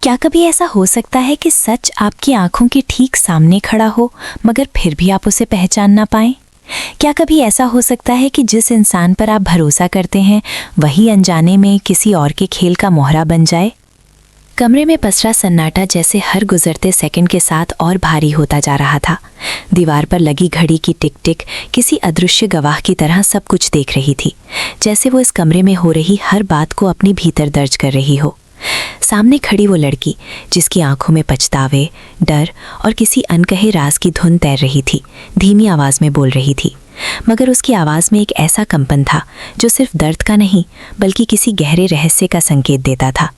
क्या कभी ऐसा हो सकता है कि सच आपकी आंखों के ठीक सामने खड़ा हो मगर फिर भी आप उसे पहचान ना पाएं? क्या कभी ऐसा हो सकता है कि जिस इंसान पर आप भरोसा करते हैं वही अनजाने में किसी और के खेल का मोहरा बन जाए? कमरे में पसरा सन्नाटा जैसे हर गुजरते सेकंड के साथ और भारी होता जा रहा था। दीवार पर लगी घड़ी की टिक टिक किसी अदृश्य गवाह की तरह सब कुछ देख रही थी, जैसे वो इस कमरे में हो रही हर बात को अपने भीतर दर्ज कर रही हो। सामने खड़ी वो लड़की जिसकी आंखों में पछतावे, डर और किसी अनकहे राज की धुन तैर रही थी, धीमी आवाज में बोल रही थी, मगर उसकी आवाज में एक ऐसा कंपन था जो सिर्फ दर्द का नहीं बल्कि किसी गहरे रहस्य का संकेत देता था।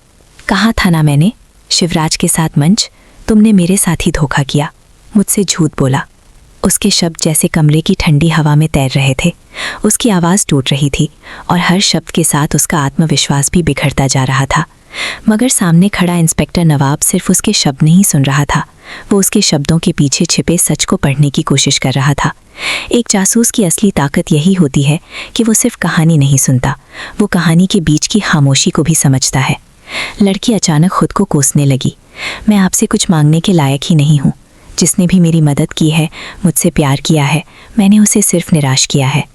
कहा था ना मैंने, शिवराज के साथ मंच, तुमने मेरे साथ ही धोखा किया, मुझसे झूठ बोला। उसके शब्द जैसे कमरे की ठंडी हवा में तैर रहे थे। उसकी आवाज़ टूट रही थी और हर शब्द के साथ उसका आत्मविश्वास भी बिखरता जा रहा था। मगर सामने खड़ा इंस्पेक्टर नवाब सिर्फ उसके शब्द नहीं सुन रहा था, वो उसके शब्दों के पीछे छिपे सच को पढ़ने की कोशिश कर रहा था। एक जासूस की असली ताकत यही होती है कि वो सिर्फ कहानी नहीं सुनता, वो कहानी के बीच की खामोशी को भी समझता है। लड़की अचानक खुद को कोसने लगी। मैं आपसे कुछ मांगने के लायक ही नहीं हूँ। जिसने भी मेरी मदद की है, मुझसे प्यार किया है, मैंने उसे सिर्फ निराश किया है।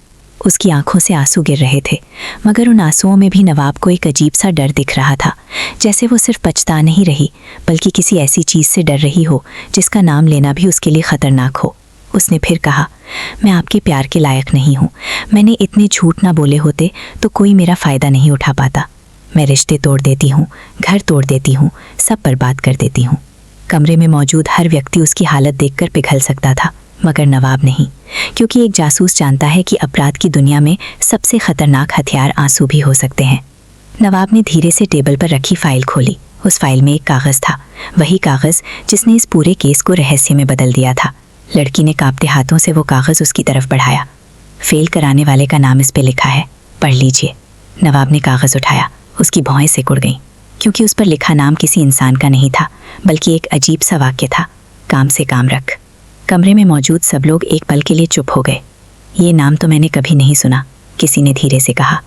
उसकी आंखों से आंसू गिर रहे थे, मगर उन आंसुओं में भी नवाब को एक अजीब सा डर दिख रहा था, जैसे वो सिर्फ पछता नहीं रही बल्कि किसी ऐसी चीज़ से डर रही हो जिसका नाम लेना भी उसके लिए ख़तरनाक हो। उसने फिर कहा, मैं आपके प्यार के लायक नहीं हूँ। मैंने इतने झूठ ना बोले होते तो कोई मेरा फ़ायदा नहीं उठा पाता। मैं रिश्ते तोड़ देती हूँ, घर तोड़ देती हूँ, सब बर्बाद कर देती हूँ। कमरे में मौजूद हर व्यक्ति उसकी हालत देखकर पिघल सकता था, मगर नवाब नहीं, क्योंकि एक जासूस जानता है कि अपराध की दुनिया में सबसे खतरनाक हथियार आंसू भी हो सकते हैं। नवाब ने धीरे से टेबल पर रखी फाइल खोली। उस फाइल में एक कागज़ था, वही कागज़ जिसने इस पूरे केस को रहस्य में बदल दिया था। लड़की ने कांपते हाथों से वो कागज़ उसकी तरफ बढ़ाया। फेल कराने वाले का नाम इस पे लिखा है, पढ़ लीजिए। नवाब ने कागज़ उठाया। उसकी भौहें सिकुड़ गईं, क्योंकि उस पर लिखा नाम किसी इंसान का नहीं था बल्कि एक अजीब सा वाक्य था, काम से काम रख। कमरे में मौजूद सब लोग एक पल के लिए चुप हो गए। ये नाम तो मैंने कभी नहीं सुना, किसी ने धीरे से कहा,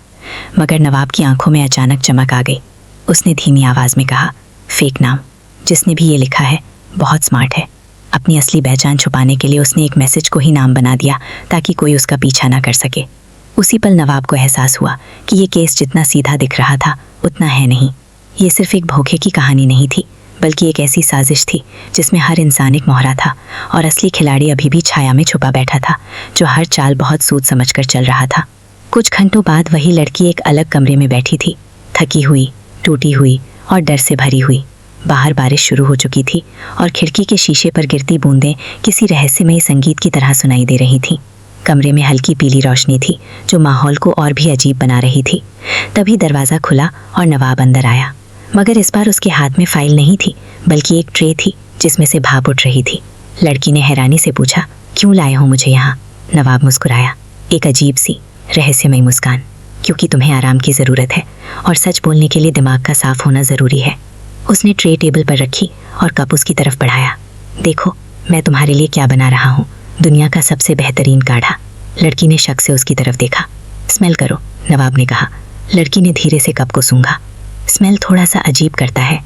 मगर नवाब की आंखों में अचानक चमक आ गई। उसने धीमी आवाज़ में कहा, फेक नाम। जिसने भी ये लिखा है बहुत स्मार्ट है। अपनी असली पहचान छुपाने के लिए उसने एक मैसेज को ही नाम बना दिया ताकि कोई उसका पीछा ना कर सके। उसी पल नवाब को एहसास हुआ कि ये केस जितना सीधा दिख रहा था उतना है नहीं। ये सिर्फ एक धोखे की कहानी नहीं थी बल्कि एक ऐसी साजिश थी जिसमें हर इंसान एक मोहरा था और असली खिलाड़ी अभी भी छाया में छुपा बैठा था, जो हर चाल बहुत सोच समझकर चल रहा था। कुछ घंटों बाद वही लड़की एक अलग कमरे में बैठी थी, थकी हुई, टूटी हुई और डर से भरी हुई। बाहर बारिश शुरू हो चुकी थी और खिड़की के शीशे पर गिरती बूंदें किसी रहस्यमयी संगीत की तरह सुनाई दे रही थीं। कमरे में हल्की पीली रोशनी थी जो माहौल को और भी अजीब बना रही थी। तभी दरवाज़ा खुला और नवाब अंदर आया, मगर इस बार उसके हाथ में फाइल नहीं थी बल्कि एक ट्रे थी जिसमें से भाप उठ रही थी। लड़की ने हैरानी से पूछा, क्यों लाए हो मुझे यहाँ? नवाब मुस्कुराया, एक अजीब सी रहस्यमयी मुस्कान, क्योंकि तुम्हें आराम की ज़रूरत है और सच बोलने के लिए दिमाग का साफ होना ज़रूरी है। उसने ट्रे टेबल पर रखी और कप उसकी तरफ बढ़ाया। देखो, मैं तुम्हारे लिए क्या बना रहा हूँ, दुनिया का सबसे बेहतरीन काढ़ा। लड़की ने शक से उसकी तरफ देखा। स्मेल करो, नवाब ने कहा। लड़की ने धीरे से कप को सूंघा। स्मेल थोड़ा सा अजीब करता है।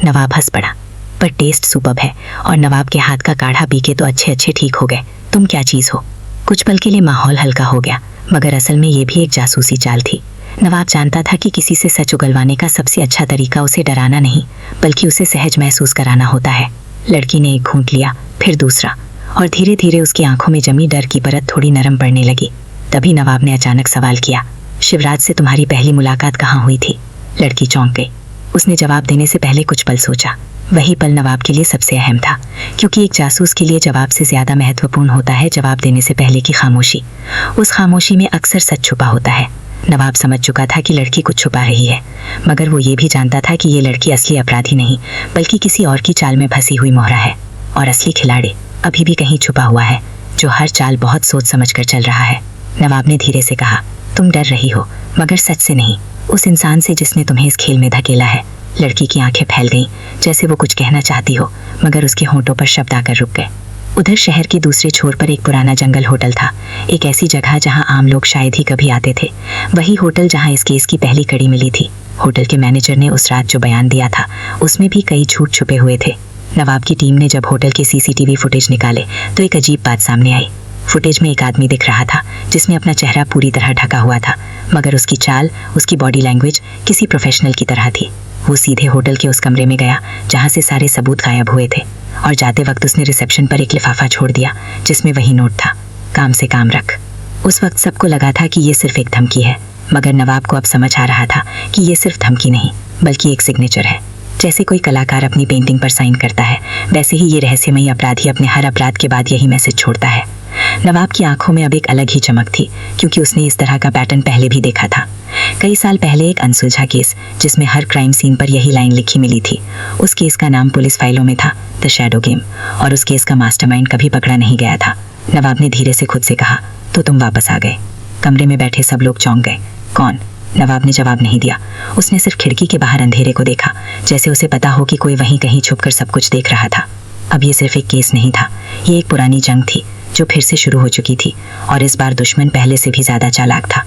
नवाब हंस पड़ा, पर टेस्ट सुपर्ब है और नवाब के हाथ का काढ़ा पी के तो अच्छे अच्छे ठीक हो गए। तुम क्या चीज़ हो? कुछ पल के लिए माहौल हल्का हो गया, मगर असल में ये भी एक जासूसी चाल थी। नवाब जानता था कि किसी से सच उगलवाने का सबसे अच्छा तरीका उसे डराना नहीं बल्कि उसे सहज महसूस कराना होता है। लड़की ने एक घूंट लिया, फिर दूसरा, और धीरे धीरे उसकी आंखों में जमी डर की परत थोड़ी नरम पड़ने लगी। तभी नवाब ने अचानक सवाल किया, शिवराज से तुम्हारी पहली मुलाकात कहाँ हुई थी? लड़की चौंक गई। उसने जवाब देने से पहले कुछ पल सोचा। वही पल नवाब के लिए सबसे अहम था, क्योंकि एक जासूस के लिए जवाब से ज़्यादा महत्वपूर्ण होता है जवाब देने से पहले की खामोशी। उस खामोशी में अक्सर सच छुपा होता है। नवाब समझ चुका था कि लड़की कुछ छुपा रही है, मगर वो ये भी जानता था कि ये लड़की असली अपराधी नहीं बल्कि किसी और की चाल में फंसी हुई मोहरा है, और असली खिलाड़ी अभी भी कहीं छुपा हुआ है जो हर चाल बहुत सोच समझ कर चल रहा है। नवाब ने धीरे से कहा, तुम डर रही हो, मगर सच से नहीं, उस इंसान से जिसने तुम्हें इस खेल में धकेला है। लड़की की आंखें फैल गईं, जैसे वो कुछ कहना चाहती हो, मगर उसके होंठों पर शब्द आकर रुक गए। उधर शहर के दूसरे छोर पर एक पुराना जंगल होटल था, एक ऐसी जगह जहां आम लोग शायद ही कभी आते थे। वही होटल जहां इस केस की पहली कड़ी मिली थी। होटल के मैनेजर ने उस रात जो बयान दिया था उसमें भी कई झूठ छुपे हुए थे। नवाब की टीम ने जब होटल के सीसीटीवी फुटेज निकाले तो एक अजीब बात सामने आई। फुटेज में एक आदमी दिख रहा था जिसने अपना चेहरा पूरी तरह ढका हुआ था, मगर उसकी चाल, उसकी बॉडी लैंग्वेज किसी प्रोफेशनल की तरह थी। वो सीधे होटल के उस कमरे में गया जहां से सारे सबूत गायब हुए थे, और जाते वक्त उसने रिसेप्शन पर एक लिफाफा छोड़ दिया जिसमें वही नोट था, काम से काम रख। उस वक्त सबको लगा था कि ये सिर्फ एक धमकी है, मगर नवाब को अब समझ आ रहा था कि ये सिर्फ धमकी नहीं बल्कि एक सिग्नेचर है। जैसे कोई कलाकार अपनी पेंटिंग पर साइन करता है, वैसे ही ये रहस्यमयी अपराधी अपने हर अपराध के बाद यही मैसेज छोड़ता है। नवाब की आंखों में अब एक अलग ही चमक थी, क्योंकि उसने इस तरह का पैटर्न पहले भी देखा था। कई साल पहले एक अनसुलझा केस जिसमें हर क्राइम सीन पर यही लाइन लिखी मिली थी। उस केस का नाम पुलिस फाइलों में था द शैडो गेम, और उस केस का मास्टरमाइंड कभी पकड़ा नहीं गया था। नवाब ने धीरे से खुद से कहा, तो तुम वापस आ गए। कमरे में बैठे सब लोग चौंक गए। कौन? नवाब ने जवाब नहीं दिया। उसने सिर्फ खिड़की के बाहर अंधेरे को देखा, जैसे उसे पता हो कि कोई वहीं कहीं छुपकर सब कुछ देख रहा था। अब ये सिर्फ एक केस नहीं था, ये एक पुरानी जंग थी जो फिर से शुरू हो चुकी थी, और इस बार दुश्मन पहले से भी ज्यादा चालाक था।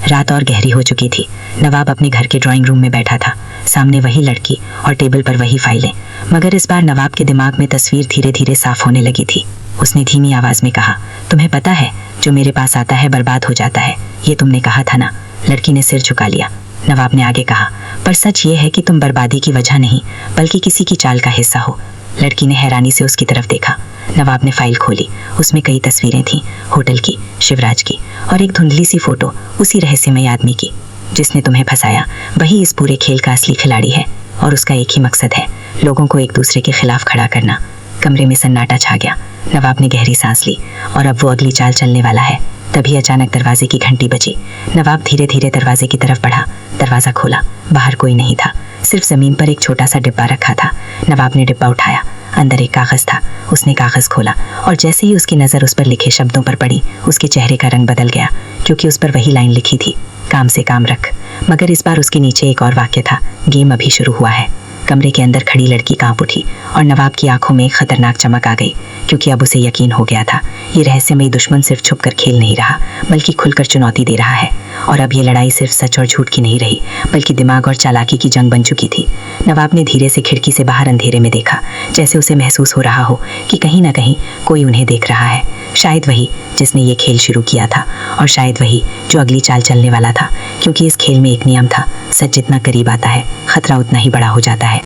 रात और गहरी हो चुकी थी। नवाब अपने घर के ड्राइंग रूम में बैठा था, सामने वही लड़की और टेबल पर वही फाइलें, मगर इस बार नवाब के दिमाग में तस्वीर धीरे धीरे साफ होने लगी थी। उसने धीमी आवाज में कहा, तुम्हें पता है जो मेरे पास आता है बर्बाद हो जाता है, ये तुमने कहा था ना। लड़की ने सिर झुका लिया। नवाब ने आगे कहा, पर सच ये है कि तुम बर्बादी की वजह नहीं बल्कि किसी की चाल का हिस्सा हो। लड़की ने हैरानी से उसकी तरफ देखा। नवाब ने फाइल खोली। उसमें कई तस्वीरें थीं, होटल की, शिवराज की, और एक धुंधली सी फोटो उसी रहस्यमय आदमी की जिसने तुम्हें फंसाया। वही इस पूरे खेल का असली खिलाड़ी है, और उसका एक ही मकसद है, लोगों को एक दूसरे के खिलाफ खड़ा करना। कमरे में सन्नाटा छा गया। नवाब ने गहरी सांस ली, और अब वो अगली चाल चलने वाला है। तभी अचानक दरवाजे की घंटी बजी। नवाब धीरे धीरे दरवाजे की तरफ बढ़ा। दरवाजा खोला। बाहर कोई नहीं था, सिर्फ जमीन पर एक छोटा सा डिब्बा रखा था। नवाब ने डिब्बा उठाया। अंदर एक कागज था। उसने कागज खोला, और जैसे ही उसकी नज़र उस पर लिखे शब्दों पर पड़ी, उसके चेहरे का रंग बदल गया, क्योंकि उस पर वही लाइन लिखी थी, काम से काम रख। मगर इस बार उसके नीचे एक और वाक्य था, गेम अभी शुरू हुआ है। कमरे के अंदर खड़ी लड़की कांप उठी, और नवाब की आंखों में एक खतरनाक चमक आ गई, क्योंकि अब उसे यकीन हो गया था, ये रहस्यमयी दुश्मन सिर्फ छुपकर खेल नहीं रहा बल्कि खुलकर चुनौती दे रहा है। और अब ये लड़ाई सिर्फ सच और झूठ की नहीं रही, बल्कि दिमाग और चालाकी की जंग बन चुकी थी। नवाब ने धीरे से खिड़की से बाहर अंधेरे में देखा, जैसे उसे महसूस हो रहा हो कि कहीं ना कहीं कोई उन्हें देख रहा है। शायद वही जिसने ये खेल शुरू किया था, और शायद वही जो अगली चाल चलने वाला था, क्योंकि इस खेल में एक नियम था, सच जितना करीब आता है खतरा उतना ही बड़ा हो जाता है।